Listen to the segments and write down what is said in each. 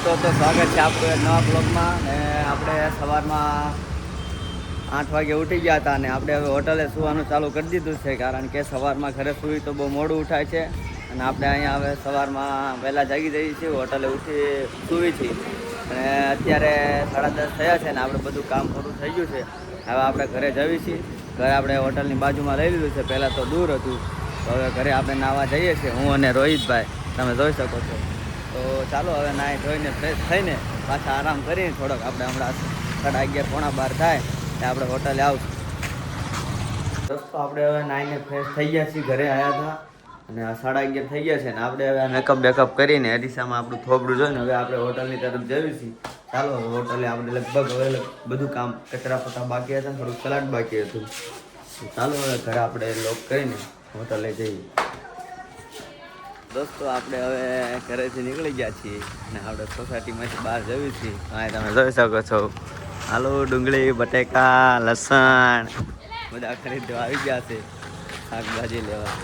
તો સ્વાગત છે આપણું એક નવા બ્લોગમાં ને આપણે સવારમાં 8 વાગે ઉઠી ગયા હતા અને આપણે હવે હોટલે સૂવાનું ચાલુ કરી દીધું છે, કારણ કે સવારમાં ઘરે સૂઈ તો બહુ મોડું ઉઠાય છે અને આપણે અહીંયા હવે સવારમાં વહેલા જાગી જઈએ છીએ, હોટલે ઉઠી સૂવી છીએ અને અત્યારે 10:30 થયા છે ને આપણે બધું કામ પૂરું થઈ ગયું છે. હવે આપણે ઘરે જઈએ છીએ. ઘરે આપણે હોટલની બાજુમાં લઈ લીધું છે, પહેલાં તો દૂર હતું, તો હવે ઘરે આપણે નાહવા જઈએ છીએ, હું અને રોહિતભાઈ, તમે જોઈ શકો છો. તો ચાલો હવે નાહી ધોઈને ફ્રેશ થઈને પાછા આરામ કરીને થોડોક આપણે હમણાં 11:30 પોણા 12 થાય એટલે આપણે હોટલે આવશું. દોસ્તો આપણે હવે નાહીને ફ્રેશ થઈ ગયા છીએ, ઘરે આવ્યા હતા અને 11:30 થઈ ગયા છે ને આપણે હવે મેકઅપ બેકઅપ કરીને અરીસામાં આપણું થોબડું જોઈને હવે આપણે હોટલની તરફ જઈએ છીએ. ચાલો હોટલે આપણે લગભગ હવે બધું કામ કચરા પતા બાકી હતા, થોડુંક સલાડ બાકી હતું. ચાલો હવે ઘરે આપણે લોક કરીને હોટલે જઈએ. દોસ્તો આપણે હવે ઘરેથી નીકળી ગયા છીએ અને આપણે સોસાયટીમાંથી બહાર જઈએ છીએ. હા, તમે જોઈ શકો છો. આલુ, ડુંગળી, બટેકા, લસણ બધા ખરીદવા આવી ગયા છે, શાકભાજી લેવા.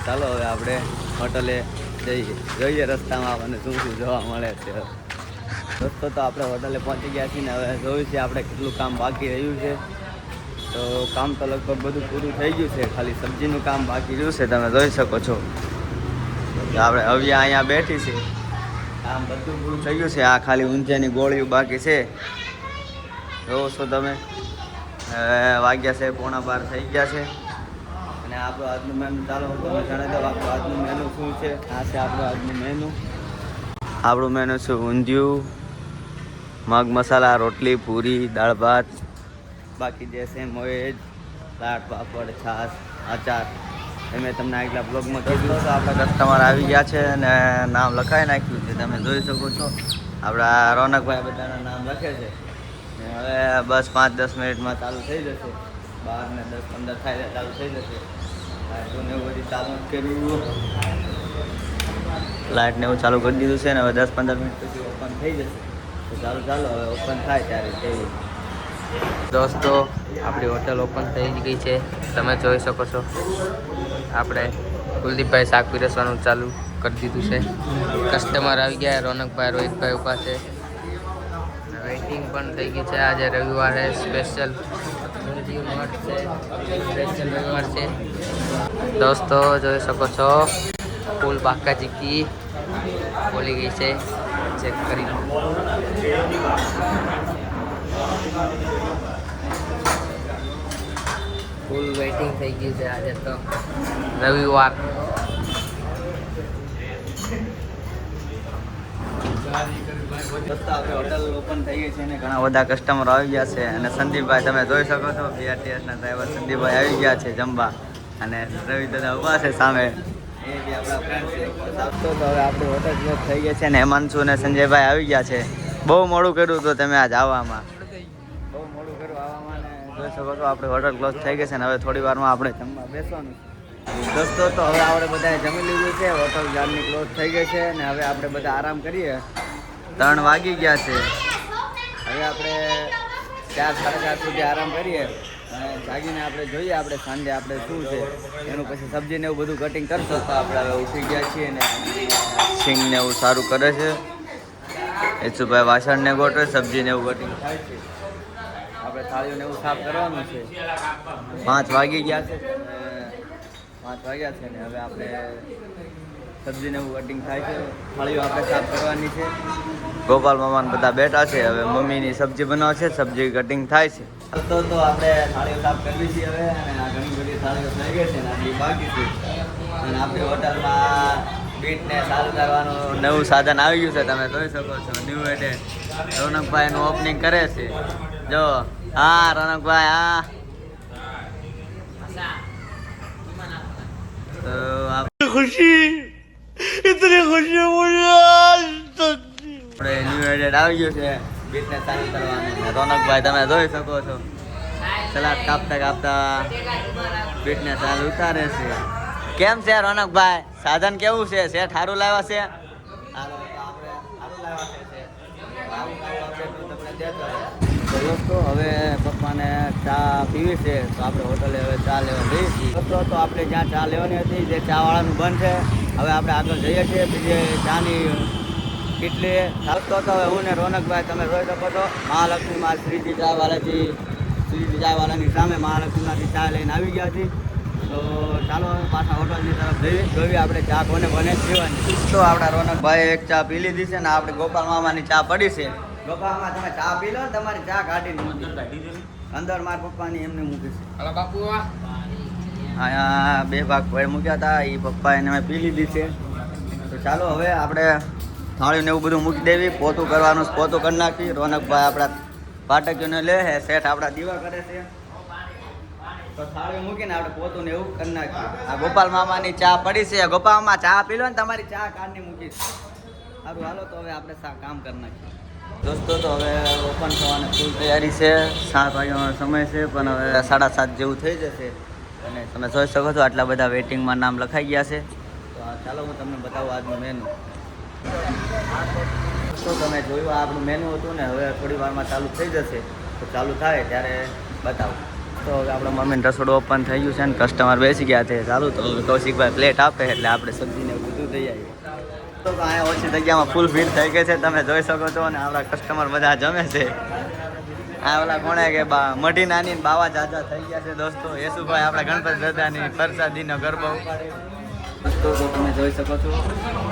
ચાલો હવે આપણે હોટલે જઈએ, જોઈએ રસ્તામાં આપણને શું શું જોવા મળે છે. દોસ્તો તો આપણે હોટલે પહોંચી ગયા છીએ ને હવે જોયું છે આપણે કેટલું કામ બાકી રહ્યું છે. તો કામ તો લગભગ બધું પૂરું થઈ ગયું છે, ખાલી સબ્જીનું કામ બાકી રહ્યું છે, તમે જોઈ શકો છો. આપણે અવ્યા અહીંયા બેઠી છે, આમ બધું પૂરું થઈ ગયું છે, આ ખાલી ઊંધિયાની ગોળીઓ બાકી છે. જોવો છો તમે, વાગ્યા છે 11:15 થઈ ગયા છે અને આપણું આજનું મેનુ ચાલો હું તમને જણાવી દઉં. આપણું આજનું મેનુ શું છે? આ છે આપણું આજનું મેનુ. આપણું મેનુ છે ઊંધિયું, મગ મસાલા, રોટલી, પૂરી, દાળ ભાત, બાકી જે સેમ હોય એ જ, દાળ, પાપડ, છાશ, આચાર. મેં તમને આગલા બ્લોગમાં કીધું તો આપણા કસ્ટમર આવી ગયા છે અને નામ લખાવી નાખ્યું છે, તમે જોઈ શકો છો. આપણા રોનકભાઈ બધાના નામ લખે છે. હવે બસ 5-10 મિનિટમાં ચાલુ થઈ જશે, 12 ને 10-15 થાય ચાલુ થઈ જશે. લાઇટને એવું બધું ચાલુ કર્યું, લાઇટને એવું ચાલુ કરી દીધું છે ને હવે 10-15 મિનિટ પછી ઓપન થઈ જશે. તો ચાલો હવે ઓપન થાય ત્યારે જઈએ. દોસ્તો આપણી હોટલ ઓપન થઈ ગઈ છે, તમે જોઈ શકો છો. આપણે કુલદીપભાઈ શાક પીરસવાનું ચાલુ કરી દીધું છે. કસ્ટમર આવી ગયા, રોનકભાઈ, રોહિતભાઈ ઊભા છે, વેઇટિંગ પણ થઈ ગઈ છે. આજે રવિવાર છે, સ્પેશિયલ રવિવાર છે. દોસ્તો જોઈ શકો છો, ફૂલ બાકા ચીકી બોલી ગઈ છે, ચેક કરી. ફૂલ વેઇટિંગ થઈ ગયું છે, આજે તો રવિવાર. દોસ્તો આપણે હોટલ ઓપન થઈ ગઈ છે અને ઘણા બધા કસ્ટમર આવી ગયા છે અને સંદીપભાઈ તમે જોઈ શકો છો, બીઆરટીએસના ડ્રાઈવર સંદીપભાઈ આવી ગયા છે જમવા અને રવિ દાદા ઊભા છે સામે, એ બી આપણા ફ્રેન્ડ છે. તો હવે આપણી હોટલ ક્લોઝ થઈ ગઈ છે ને હેમાંશુ અને સંજયભાઈ આવી ગયા છે. બહુ મોડું કર્યું હતું તમે આજ આવવામાં, બહુ મોડું કર્યું આવવામાં ને જોઈ શકો છો આપણી હોટલ ક્લોઝ થઈ ગઈ છે ને હવે થોડી વારમાં આપણે જમવા બેસવાનું છે. દોસ્તો તો હવે આપણે બધાએ જમી લીધું છે, હોટલ જારની ક્લોઝ થઈ ગઈ છે ને હવે આપણે બધા આરામ કરીએ. 3 વાગી ગયા છે, હવે આપણે 4-4:30 સુધી આરામ કરીએ અને જાગીને આપણે જોઈએ આપણે સાંજે આપણે શું છે એનું પછી સબ્જીને એવું બધું કટિંગ કરશું. તો આપણે હવે ઉઠી ગયા છીએ ને સિંગને એવું સારું કરે છે, યશુભાઈ વાસણને ગોઠવે, સબ્જીને એવું કટિંગ થાય છે, આપણે થાળીઓને એવું સાફ કરવાનું છે. 5 વાગી ગયા છે, 5 વાગ્યા છે ને હવે આપણે સબ્જીને એવું કટિંગ થાય છે, થાળીઓ આપણે સાફ કરવાની છે. ગોપાલ મામા બધા બેઠા છે, હવે મમ્મીની સબ્જી બનાવશે, સબ્જી કટિંગ થાય છે. તો આપણે થાળીઓ સાફ કરવી છે હવે અને આ ઘણી બધી થાળીઓ થઈ ગઈ છે ને આટલી બાકી છે અને આપણી હોટલમાં બીટને ચાલુ કરવાનું નવું સાધન આવી ગયું છે, તમે જોઈ શકો છો. ન્યૂ એડેડ રોનકભાઈનું ઓપનિંગ કરે છે, જો. હા રોનકભાઈ, હા. તો ખુશી ઇતની ખુશી આપણે ન્યૂ એડેડ આવી ગયું છે બીટને ચાલુ કરવાનું. રોનકભાઈ તમે જોઈ શકો છો, સલાડ કાપતા કાપતા બીટને ચાલુ ઉતારે છે. કેમ છે રોનકભાઈ, સાધન કેવું છે? સેટ સારું લાવ્યા છે? દોસ્તો હવે પપ્પાને ચા પીવી છે તો આપણે હોટલે હવે ચા લેવા જઈએ છીએ. દોસ્તો તો આપણે જ્યાં ચા લેવાની હતી જે ચા વાળાનું બંધ છે, હવે આપણે આગળ જઈએ છીએ બીજે ચાની એટલે ચાલતો હતો. હવે હું ને રોનકભાઈ તમે જોઈ શકો છો મહાલક્ષ્મી માં શ્રીજી ચાવાલાથી શ્રીજી ચાવાલાની સામે મહાલક્ષ્મીમાંથી ચા લઈને આવી ગયા છીએ. તો ચાલો હવે પાછા હોટલની તરફ જોઈએ આપણે ચા કોને બને પીવાની. તો આપણા રોનકભાઈ એક ચા પી લીધી છે ને આપણે ગોપાલ મામાની ચા પડી છે. ગોપાલ મામા તમે ચા પી લો ને તમારી ચા કાઢીને મૂકી અંદર મારા પપ્પાની એમને મૂકી છે. હાલો બાપુ અહીંયા 2 ભાગ ભેળ મૂક્યા હતા એ પપ્પા એને મેં પી લીધી છે. તો ચાલો હવે આપણે થાળીને એવું બધું મૂકી દેવી. પોતું કરવાનું પોતું કરી નાખી. રોનકભાઈ આપણા પાટકીઓને લે છે, શેઠ આપણા દીવા કરે છે. તો થાળી મૂકીને આપણે પોતું ને એવું કરી નાખીએ. આ ગોપાલ મામાની ચા પડી છે. ગોપાલ મામા ચા પી લો ને તમારી ચા કાઢની મૂકી સારું. હાલો તો હવે આપણે કામ કરી નાખીએ. દોસ્તો તો હવે ઓપન થવાની ફૂલ તૈયારી છે. 7 વાગ્યાનો સમય છે પણ હવે 7:30 જેવું થઈ જશે. અને તમે જોઈ શકો છો આટલા બધા વેઇટિંગમાં નામ લખાઈ ગયા છે. તો ચાલો હું તમને બતાવું આજનું મેનુ. તો તમે જોયું આ આપણું મેનુ હતું ને હવે થોડી વારમાં ચાલુ થઈ જશે. તો ચાલુ થાય ત્યારે બતાવું. તો હવે આપણા મમ્મીને રસોડું ઓપન થઈ ગયું છે ને કસ્ટમર બેસી ગયા છે. ચાલુ તો હવે કૌશિકભાઈ પ્લેટ આપે એટલે આપણે સબ્જીને બધું થઈ જાય. તો અહીંયા ઓછી જગ્યામાં ફૂલ ભીડ થઈ ગઈ છે તમે જોઈ શકો છો. અને આપણા કસ્ટમર બધા જમે છે. આ ઓલા કોણે કે મઢી નાની બાવા જાજા થઈ ગયા છે. દોસ્તો યેસુભાઈ આપણા ગણપતિ દાદાની પ્રસાદીનો ગરબા ઉપાડે. દોસ્તો તો તમે જોઈ શકો છો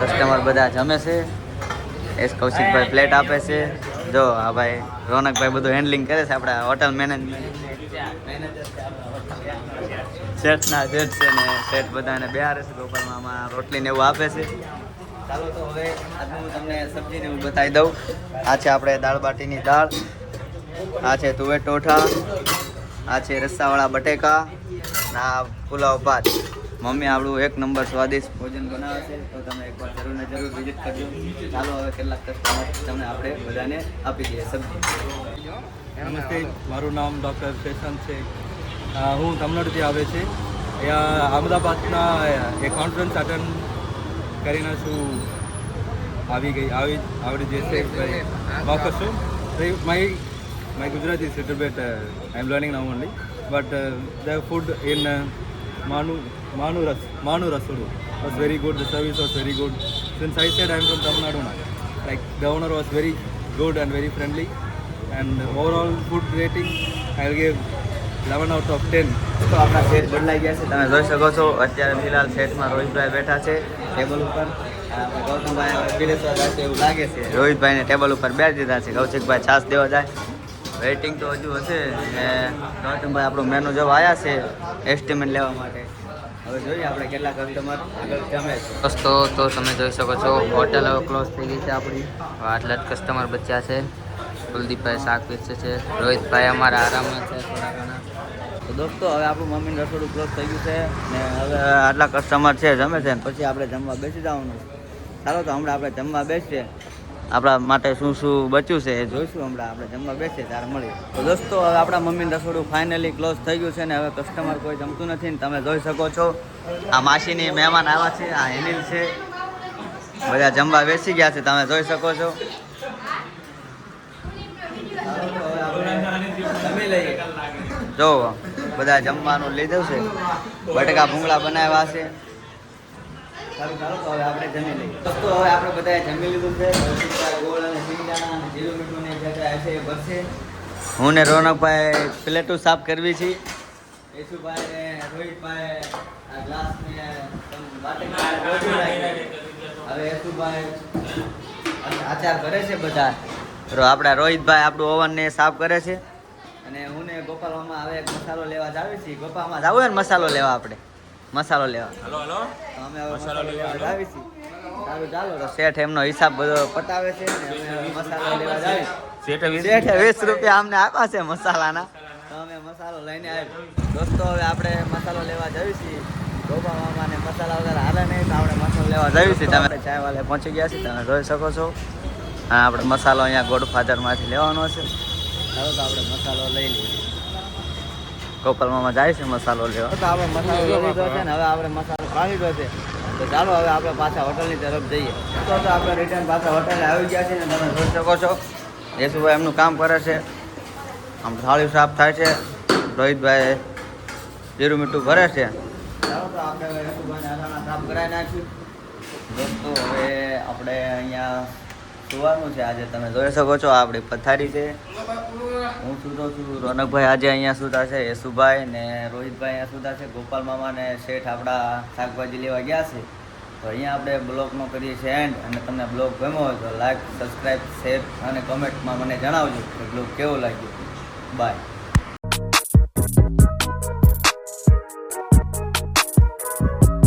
કસ્ટમર બધા જમે છે. એસ કૌશિકભાઈ પ્લેટ આપે છે. જો આ ભાઈ રોનકભાઈ બધું હેન્ડલિંગ કરે છે. આપણા હોટલ મેનેજમેન્ટ શેઠના શેઠ છે ને શેઠ બધાને બેહારે છે. ગોપાલમાં રોટલીને એવું આપે છે. ચાલો તો હવે આજનું હું તમને સબ્જીને હું બતાવી દઉં. આ છે આપણે દાળ બાટીની દાળ, આ છે તુવેર ટોઠા, આ છે રસ્સાવાળા બટેકા, આ પુલાવ ભાત. મમ્મી આપણું 1 નંબર સ્વાદિષ્ટ ભોજન બનાવે છે. તો તમે એકવાર જરૂર ને જરૂર વિઝિટ કરજો. ચાલો હવે કેટલાક કસ્ટમર તમને આપણે બધાને આપી દઈએ સબ્જી. નમસ્તે, મારું નામ ડૉક્ટર શેષાંત છે. હું તમિલનાડુથી આવે છે. અહીંયા અમદાવાદના એક કોન્ફરન્સ અટેન્ડ કરીને શું આવડી જશે વાપસ છું. My Gujarati is little bit, I am learning now only, but the food in Manu Rasodu was very good, the service was very good. Since I said I am from Tamil Nadu now, like the owner was very good and very friendly, and overall food rating I will give 11 out of 10. તો આપણા set બદલાઈ ગયા છે તમે જોઈ શકો છો. અત્યારે ફિલહાલ સેટમાં રોહિતભાઈ બેઠા છે ટેબલ ઉપર. ગૌતમભાઈ પીરેસવા જાય છે એવું લાગે છે. રોહિતભાઈને ટેબલ ઉપર બેસી દીધા છે. કૌશિકભાઈ છાસ દેવા જાય. વેઇટિંગ તો હજુ હશે. ને ગૌતમભાઈ આપણું મેનુ જો આવ્યા છે એસ્ટિમેટ લેવા માટે. હવે જોઈએ આપણે કેટલા કસ્ટમર આગળ જમે છે. દોસ્તો તો તમે જોઈ શકો છો હોટલ હવે ક્લોઝ થઈ ગઈ છે આપણી. આટલા જ કસ્ટમર બચ્યા છે. કુલદીપભાઈ શાક વેચે છે. રોહિતભાઈ અમારા આરામમાં છે થોડા ઘણા. તો દોસ્તો હવે આપણું મમ્મીનું રસોડું ક્લોઝ થઈ ગયું છે ને હવે આટલા કસ્ટમર છે જમે છે ને પછી આપણે જમવા બેસી જવાનું. ચાલો તો હમણાં આપણે જમવા બેસીએ. આપણા માટે શું શું બચ્યું છે એ જોઈશું. હમણાં આપણે જમવા બેસીએ ત્યારે મળીએ. તો દોસ્તો હવે આપણા મમ્મીનું રસોડું ફાઇનલી ક્લોઝ થઈ ગયું છે ને હવે કસ્ટમર કોઈ જમતું નથી ને તમે જોઈ શકો છો. આ માસીની મહેમાન આવ્યા છે. આ હેનિલ છે. બધા જમવા બેસી ગયા છે તમે જોઈ શકો છો. જમી લઈએ. જો બધા જમવાનું લીધું છે. બટેકા ભૂંગળા બનાવ્યા છે. સારું ચાલો તો હવે આપણે જમી લઈએ. દોસ્તો હવે આપણે બધાએ જમી લીધું છે. ગોળ અને સિંગદાણા અને જીરું મીઠું ને જે કાંઈ હશે એ ભરશે. હું ને રોનકભાઈ પ્લેટો સાફ કરવી છે. યેસુભાઈ ને રોહિતભાઈ આ ગ્લાસ ને હવે યેસુભાઈ આચાર કરે છે બધા. આપણા રોહિતભાઈ આપણું ઓવનને સાફ કરે છે. અને હું ને ગોપાલ મામા હવે મસાલો લેવા જાવી છીએ. ગોપાલ મામા જાવું ને મસાલો લેવા આપણે મસાલો લેવા. હલો તો અમે હવે મસાલો લેવા જાવી છીએ. સારું ચાલો તો શેઠ એમનો હિસાબ બધો પતાવે છે ને અમે મસાલો લેવા જાવી. શેઠે 20 રૂપિયા અમને આપ્યા છે મસાલાના. તો અમે મસાલો લઈને આવી. દોસ્તો હવે આપણે મસાલો લેવા જાવી છીએ. ગોપાલ મામાને મસાલા વગર હાલે નહીં તો આપણે મસાલો લેવા જાવી છીએ. તમે ચાય વાલે પહોંચી ગયા છે તમે જોઈ શકો છો. હા આપણે મસાલો અહીંયા ગોડફાધરમાંથી લેવાનો છે. હવે તો આપણે મસાલો લઈ લઈએ. ગોપાલ મામા જાય છે મસાલો લેવા. તો આપણે મસાલો લઈ લીધો છે ને હવે આપણે મસાલો ખાલી લીધો છે. તો ચાલો હવે આપણે પાછા હોટલની તરફ જઈએ. તો આપણે રિટર્ન પાછા હોટલે આવી ગયા છે ને તમે જોઈ શકો છો. યેસુભાઈ એમનું કામ કરે છે. આમ થાળી સાફ થાય છે. રોહિતભાઈ જીરું મીઠું ભરે છે. ચાલો તો આપણે યેસુભાઈને આધાના સાફ કરાવી નાખ્યું. દોસ્તો હવે આપણે અહીંયા સુવાનું છે આજે. તમે જોઈ શકો છો આ આપણી પથારી છે. હું સૂતો છું, રોનકભાઈ આજે અહીંયા સૂતા છે, યશુભાઈ ને રોહિતભાઈ અહીંયા સૂતા છે, ગોપાલ મામા ને શેઠ આપણા શાકભાજી લેવા ગયા છે. તો અહીંયા આપણે બ્લોગનો કરીએ છીએ એન્ડ. અને તમને બ્લોગ ગમ્યો હોય તો લાઈક, સબસ્ક્રાઈબ, શેર અને કમેન્ટમાં મને જણાવજો કે બ્લોગ કેવો લાગ્યો. બાય.